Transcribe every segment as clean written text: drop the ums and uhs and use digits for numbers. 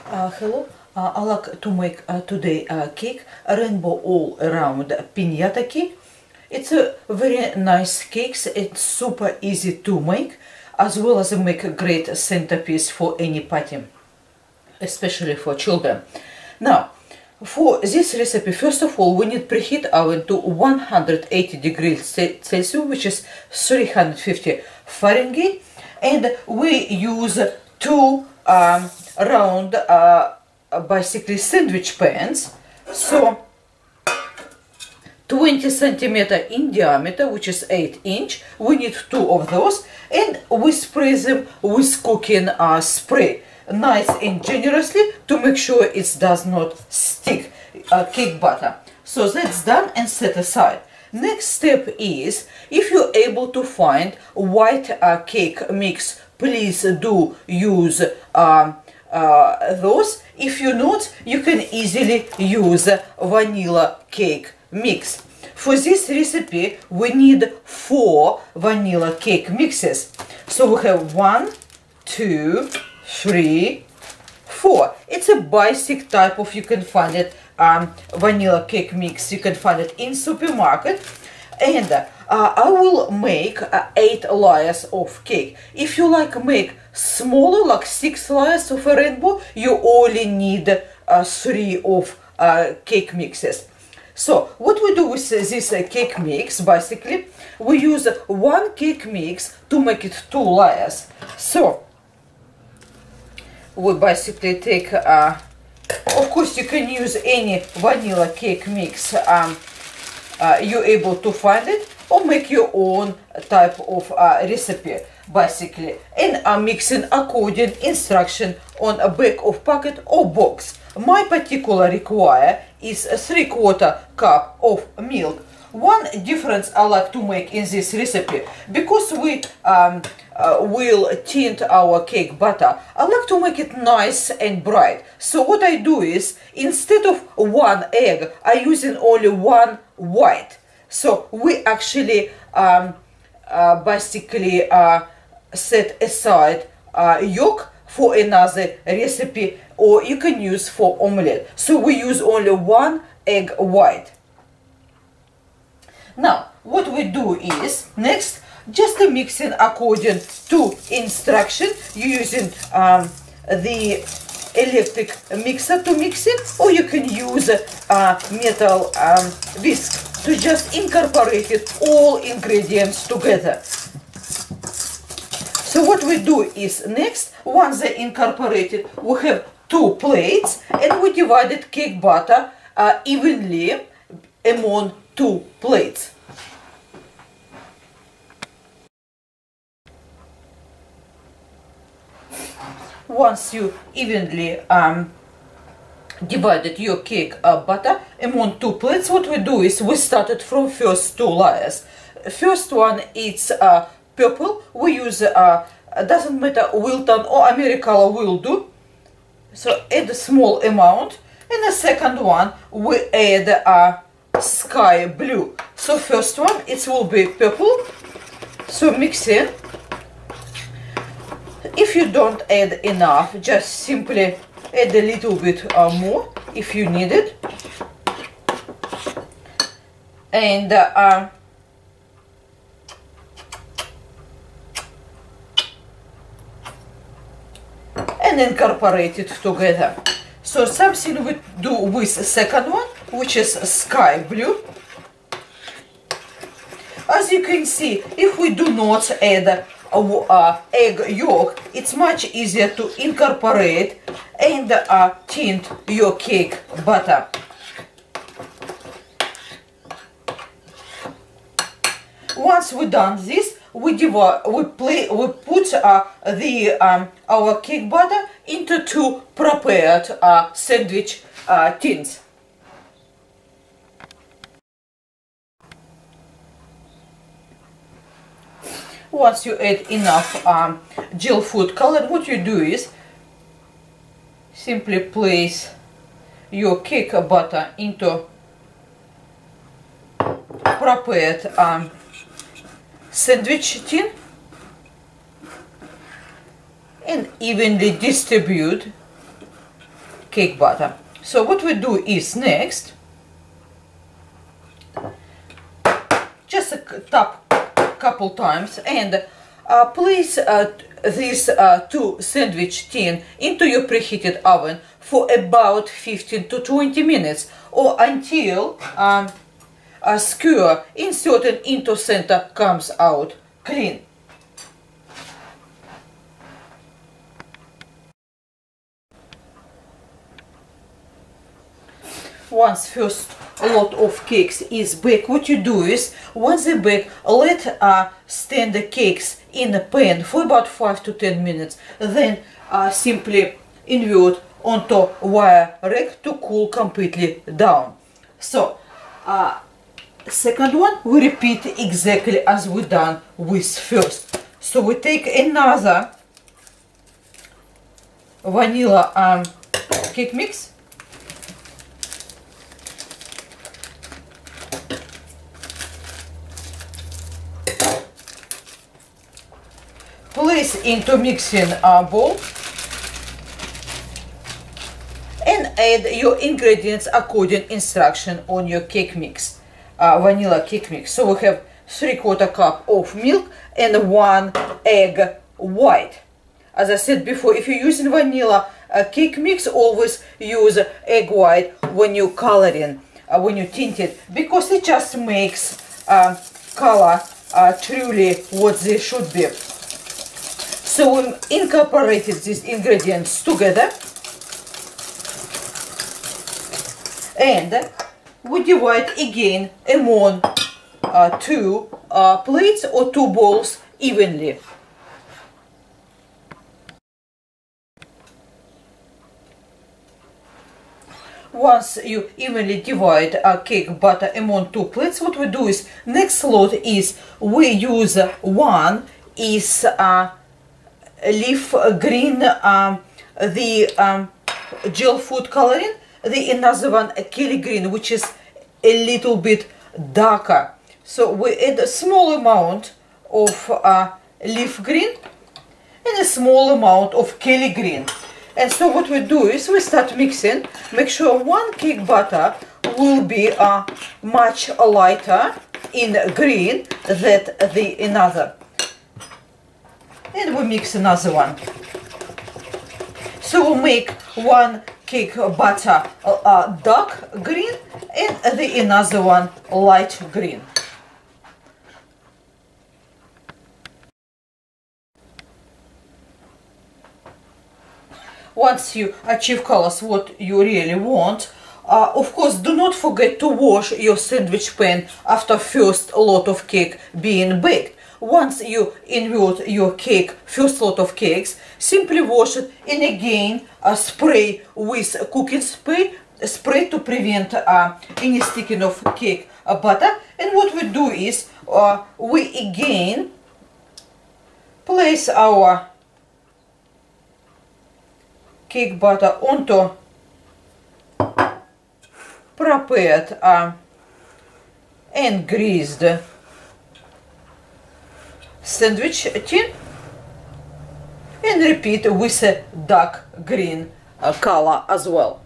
Hello, I like to make today a cake, a rainbow all around piñata cake. It's a very nice cake, it's super easy to make, as well as make a great centerpiece for any party, especially for children. Now, for this recipe, first of all, we need preheat oven to 180 degrees Celsius, which is 350 Fahrenheit, and we use two round basically sandwich pans, so 20 centimeter in diameter, which is 8-inch. We need two of those, and we spray them with cooking spray, nice and generously, to make sure it does not stick cake batter. So that's done and set aside. Next step is, if you're able to find white cake mix, please do use those. If you're not, you can easily use vanilla cake mix. For this recipe, we need 4 vanilla cake mixes. So we have 1, 2, 3, 4. It's a basic type of, you can find it, vanilla cake mix. You can find it in supermarket. And I will make 8 layers of cake. If you like make smaller, like 6 layers of a rainbow, you only need 3 of cake mixes. So what we do with this cake mix, basically, we use 1 cake mix to make it 2 layers. So we basically take, of course you can use any vanilla cake mix you're able to find it, or make your own type of recipe, basically, and mixing according instruction on a back of packet or box. My particular require is a 3/4 cup of milk. One difference I like to make in this recipe, because we will tint our cake batter, I like to make it nice and bright. So what I do is, instead of 1 egg, I using only 1 white. So we actually basically set aside yolk for another recipe, or you can use for omelette. So we use only 1 egg white. Now, what we do is, next, just mixing according to instruction. You're using the electric mixer to mix it, or you can use a metal whisk to just incorporate it, all ingredients together. So what we do is, next, once they incorporated, we have 2 plates, and we divided cake batter evenly among 2 plates. Once you evenly divided your cake batter among 2 plates, what we do is, we started from first 2 layers. First one is purple. We use doesn't matter, Wilton or Americano will do. So add a small amount, and the second one we add sky blue. So first one, it will be purple. So mix in. If you don't add enough, just simply add a little bit more if you need it. And incorporate it together. So something we do with the second one, which is sky blue. As you can see, if we do not add egg yolk, it's much easier to incorporate and tint your cake batter. Once we done this, we put our cake batter into 2 prepared sandwich tins. Once you add enough gel food color, what you do is simply place your cake batter into prepared sandwich tin and evenly distribute cake batter. So what we do is next, just tap couple times and place this two sandwich tin into your preheated oven for about 15 to 20 minutes or until a skewer inserted into center comes out clean. Once first lot of cakes is baked, what you do is, once they bake, let stand the cakes in a pan for about 5 to 10 minutes. Then simply invert onto wire rack to cool completely down. So second one we repeat exactly as we done with first. So we take another vanilla cake mix. Place into mixing bowl and add your ingredients according instruction on your cake mix, vanilla cake mix. So we have 3/4 cup of milk and 1 egg white. As I said before, if you're using vanilla cake mix, always use egg white when you coloring, when you tint it, because it just makes color truly what they should be. So we incorporated these ingredients together and we divide again among two plates or two bowls evenly. Once you evenly divide cake batter among two plates, what we do is, next lot is we use one is leaf green, the gel food coloring, the another one Kelly green, which is a little bit darker. So we add a small amount of leaf green and a small amount of Kelly green. And so what we do is we start mixing. Make sure one cake batter will be much lighter in green than the another. And we mix another one. So we'll make one cake batter dark green and the another one light green. Once you achieve colors what you really want, of course do not forget to wash your sandwich pan after first lot of cake being baked. Once you invert your cake, first lot of cakes, simply wash it and again spray with cooking spray to prevent any sticking of cake batter. And what we do is we again place our cake batter onto prepared and greased sandwich tin and repeat with a dark green color as well.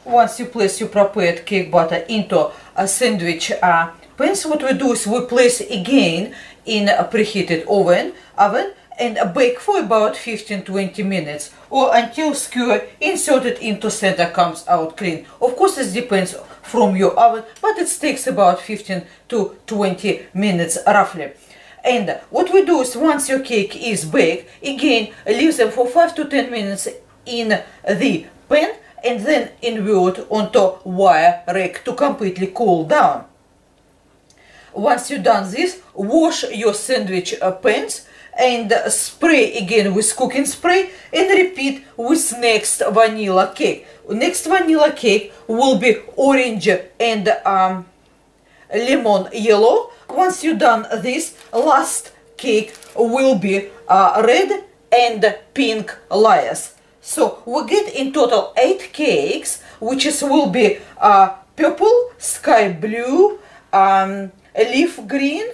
Once you place your prepared cake batter into a sandwich pans, what we do is we place again in a preheated oven and bake for about 15-20 minutes or until skewer inserted into center comes out clean. Of course it depends from your oven, but it takes about 15 to 20 minutes roughly. And what we do is once your cake is baked, again leave them for 5 to 10 minutes in the pan and then invert onto wire rack to completely cool down. Once you've done this, wash your sandwich pans and spray again with cooking spray and repeat with next vanilla cake. Next vanilla cake will be orange and lemon yellow. Once you've done this, last cake will be red and pink layers. So we get in total 8 cakes, which will be purple, sky blue, leaf green,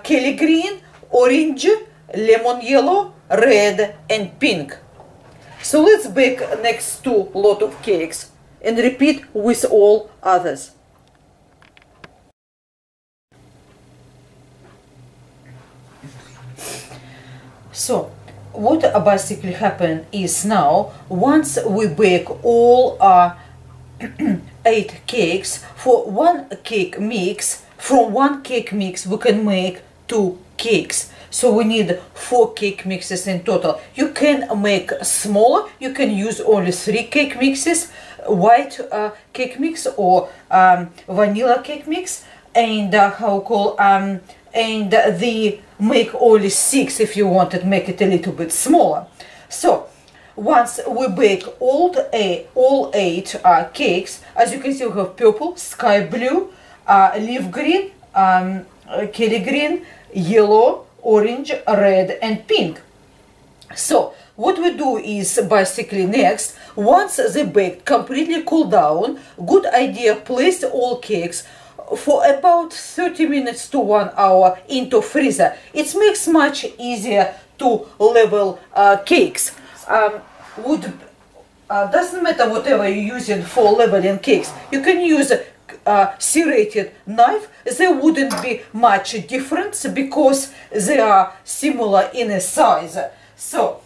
Kelly green, orange, lemon yellow, red and pink. So let's bake next two lot of cakes and repeat with all others. So what basically happened is now once we bake all 8 cakes, for one cake mix, from one cake mix we can make 2 cakes. So we need 4 cake mixes in total. You can make smaller, you can use only 3 cake mixes, white cake mix or vanilla cake mix, and and the make only 6 if you want to make it a little bit smaller. So once we bake all 8 cakes, as you can see we have purple, sky blue, leaf green, Kelly green, yellow, orange, red and pink. So what we do is basically next, once they baked completely cool down, good idea place all cakes for about 30 minutes to 1 hour into freezer. It makes much easier to level cakes. Doesn't matter whatever you're using for leveling cakes. You can use serrated knife. There wouldn't be much difference because they are similar in a size. So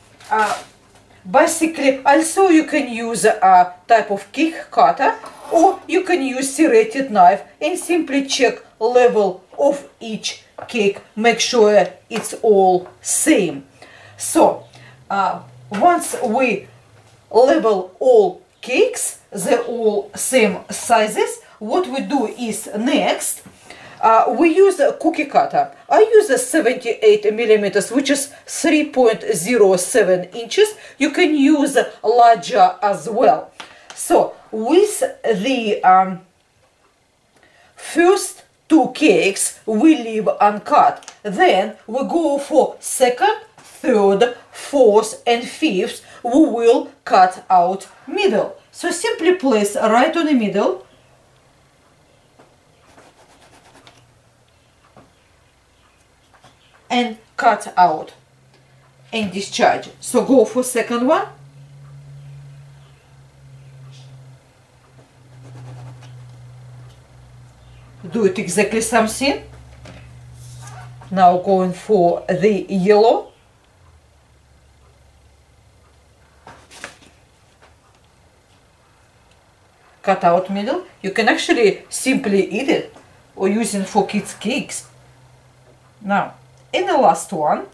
basically also you can use a type of cake cutter, or you can use serrated knife and simply check level of each cake, make sure it's all same. So once we level all cakes, they're all same sizes, what we do is next we use a cookie cutter. I use a 78 millimeters, which is 3.07 inches. You can use larger as well. So with the first 2 cakes we leave uncut. Then we go for second, third, fourth and fifth. We will cut out middle. So simply place right on the middle. And cut out and discharge. So go for second one. Do it exactly something. Now going for the yellow. Cut out middle. You can actually simply eat it or use it for kids' cakes. Now, in the last one,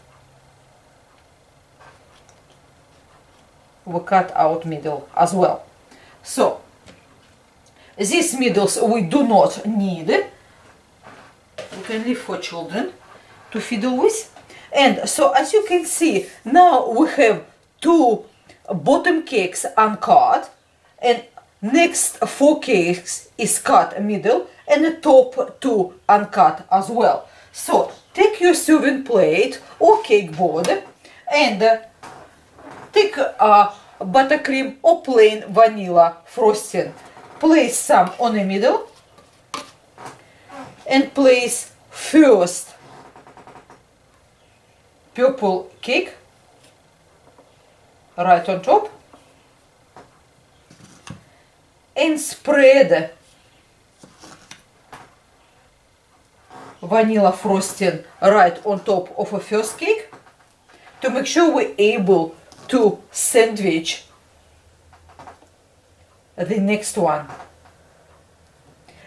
we cut out middle as well. So these middles we do not need. We can leave for children to fiddle with. And so as you can see, now we have 2 bottom cakes uncut, and next 4 cakes is cut middle, and the top 2 uncut as well. So take your serving plate or cake board and take buttercream or plain vanilla frosting. Place some on the middle and place first purple cake right on top and spread vanilla frosting right on top of a first cake to make sure we're able to sandwich the next one.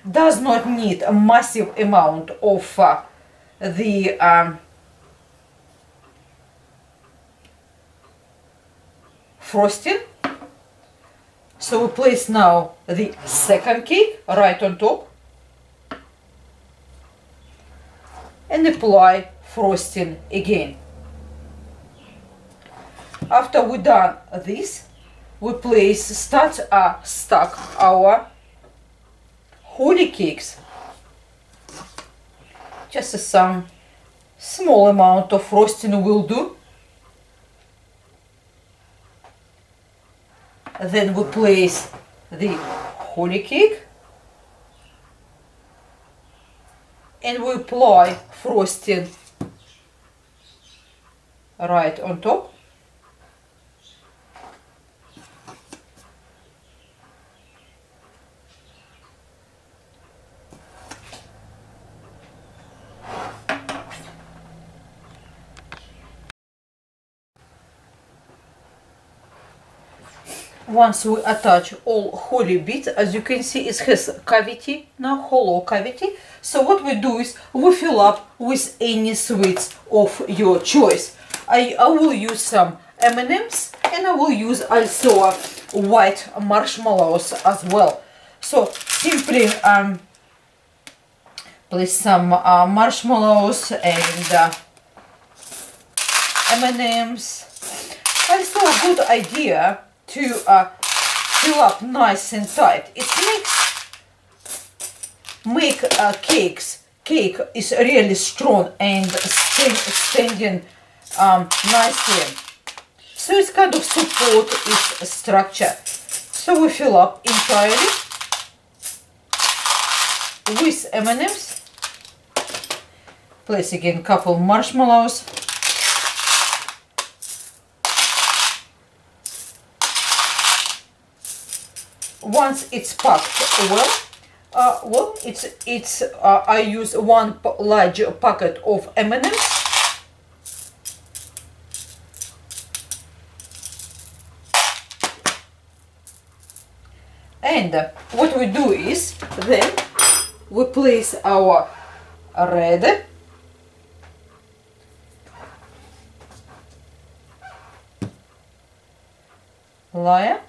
Does not need a massive amount of the frosting. So we place now the second cake right on top and apply frosting again. After we done this, we stack our holy cakes. Just some small amount of frosting will do. Then we place the holy cake and we apply frosting right on top. Once we attach all holy bits, as you can see, it has cavity now, hollow cavity. So what we do is we fill up with any sweets of your choice. I will use some M&Ms, and I will use also white marshmallows as well. So simply place some marshmallows and M&Ms. Also a good idea to fill up nice and tight. It make cake is really strong and standing nicely. So it's kind of support its structure. So we fill up entirely with M&Ms. Place again couple marshmallows. Once it's packed well, I use one large packet of M&Ms. And what we do is then we place our red layer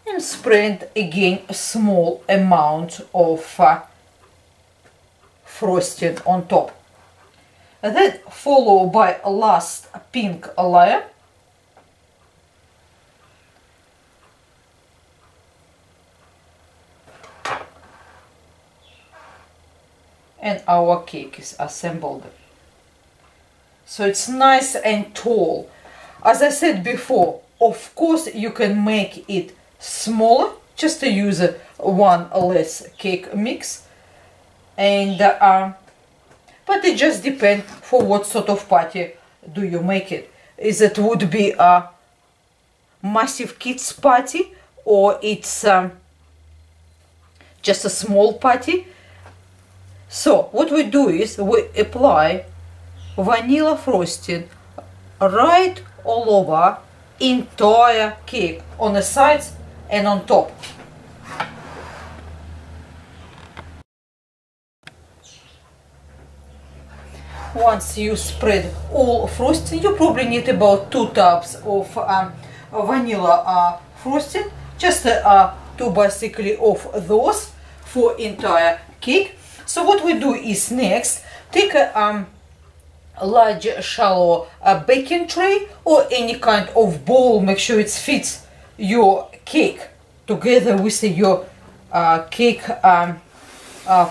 and spread again a small amount of frosting on top. And then follow by a last pink layer. And our cake is assembled. So it's nice and tall. As I said before, of course you can make it smaller, just to use one less cake mix, and but it just depends for what sort of party do you make it. Is it would be a massive kids party, or it's just a small party. So what we do is we apply vanilla frosting right all over entire cake, on the sides and on top. Once you spread all frosting, you probably need about 2 tubs of vanilla frosting, just 2 basically of those for entire cake. So what we do is next take a large shallow baking tray or any kind of bowl. Make sure it fits your cake together with your cake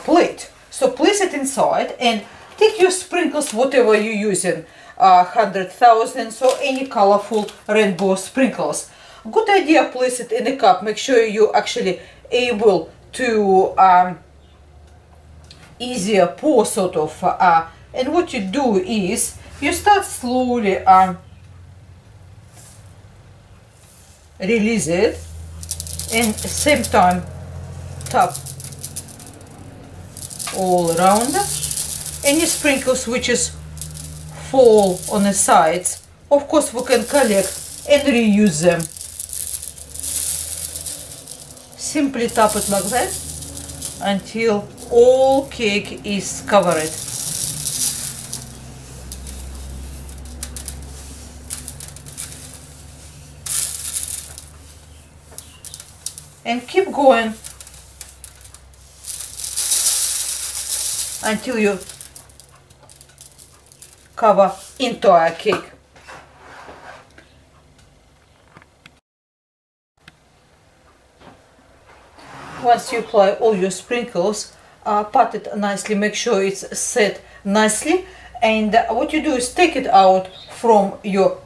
plate. So place it inside and take your sprinkles, whatever you're using, 100,000, so any colorful rainbow sprinkles. Good idea, place it in a cup. Make sure you're actually able to easier pour sort of, and what you do is you start slowly release it, and at the same time tap all around. Any sprinkles which is fall on the sides, of course we can collect and reuse them. Simply tap it like that until all cake is covered. And keep going until you cover entire cake. Once you apply all your sprinkles, pat it nicely, make sure it's set nicely, and what you do is take it out from your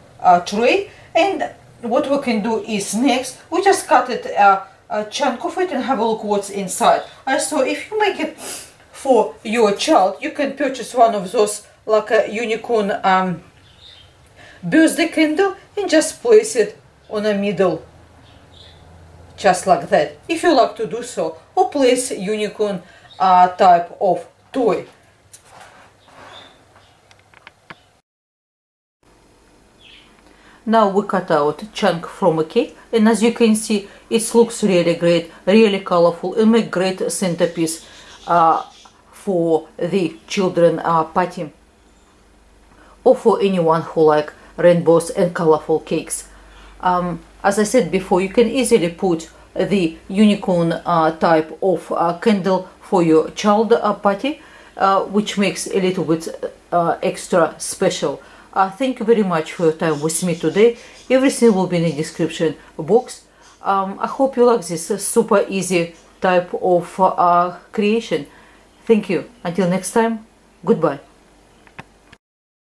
tray, and what we can do is next we just cut it a chunk of it and have a look what's inside. So if you make it for your child, you can purchase one of those like a unicorn birthday candle and just place it on a middle, just like that, if you like to do so, or place unicorn type of toy. Now we cut out chunk from a cake, and as you can see, it looks really great, really colorful, and make great centerpiece for the children party, or for anyone who like rainbows and colorful cakes. As I said before, you can easily put the unicorn type of candle for your child party, which makes a little bit extra special. Thank you very much for your time with me today. Everything will be in the description box. I hope you like this super easy type of creation. Thank you. Until next time, goodbye.